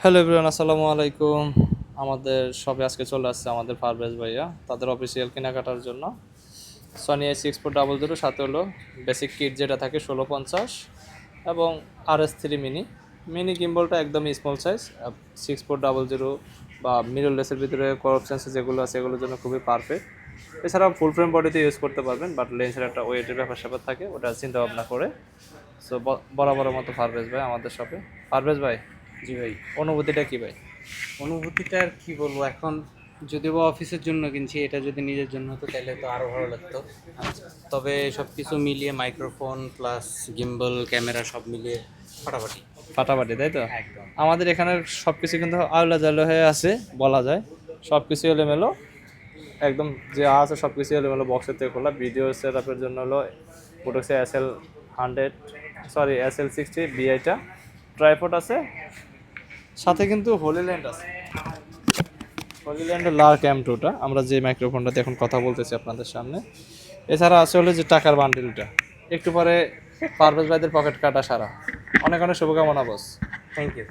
Hello everyone, আসসালামু আলাইকুম। আমাদের শপে আজকে চলে আসছে আমাদের পারভেজ ভাইয়া তাদের অফিসিয়াল কেনাকাটার জন্য। সনি A6400 সাথে হলো বেসিক কিট যেটা থাকে 1650 এবং RS3 মিনি মিনি গিম্বলটা একদমই স্মল সাইজ। 6400 বা মিররলেসের ভিতরে করভ সেন্সর যেগুলো আছে এগুলোর জন্য খুবই পারফেক্ট। এছাড়াও ফুল ফ্রেম বডিতে ইউজ করতে পারবেন, বাট লেন্সের একটা ওয়েটের ব্যাপার থাকে, ওটা চিন্তা ভাবনা করে। সো বরাবরের মতো পারভেজ ভাই আমাদের শপে। পারভেজ ভাই, জি ভাই। অনুভূতিটা কি ভাই? অনুভূতিটা আর কি বলবো, এখন যদিও বা অফিসের জন্য কিনছি, এটা যদি নিজের জন্য হতো তাহলে তো আরও ভালো লাগতো। তবে সব কিছু মিলিয়ে মাইক্রোফোন প্লাস গিম্বল ক্যামেরা সব মিলিয়ে ফাটাফাটি। ফাটাফাটি, তাই তো? একদম। আমাদের এখানে সব কিছু কিন্তু আউলা জাউলা হয়ে আছে বলা যায়। সব কিছু এলোমেলো, একদম যে আছে সব কিছু এলোমেলো। বক্সের থেকে খোলা ভিডিও সেট আপের জন্য হলো বোটক্সে SL100, সরি SL60 বিআইটা ট্রাইপড আছে, সাথে কিন্তু হোলিল্যান্ড আছে। হোলিল্যান্ডের লার্ক M2টা, আমরা যে মাইক্রোফোনটাতে এখন কথা বলতেছি আপনাদের সামনে। এছাড়া আছে হলো যে টাকার বান্ডিলটা, একটু পরে পারভেজ ভাইদের পকেট কাটা সারা। অনেক অনেক শুভকামনা বস। Thank you.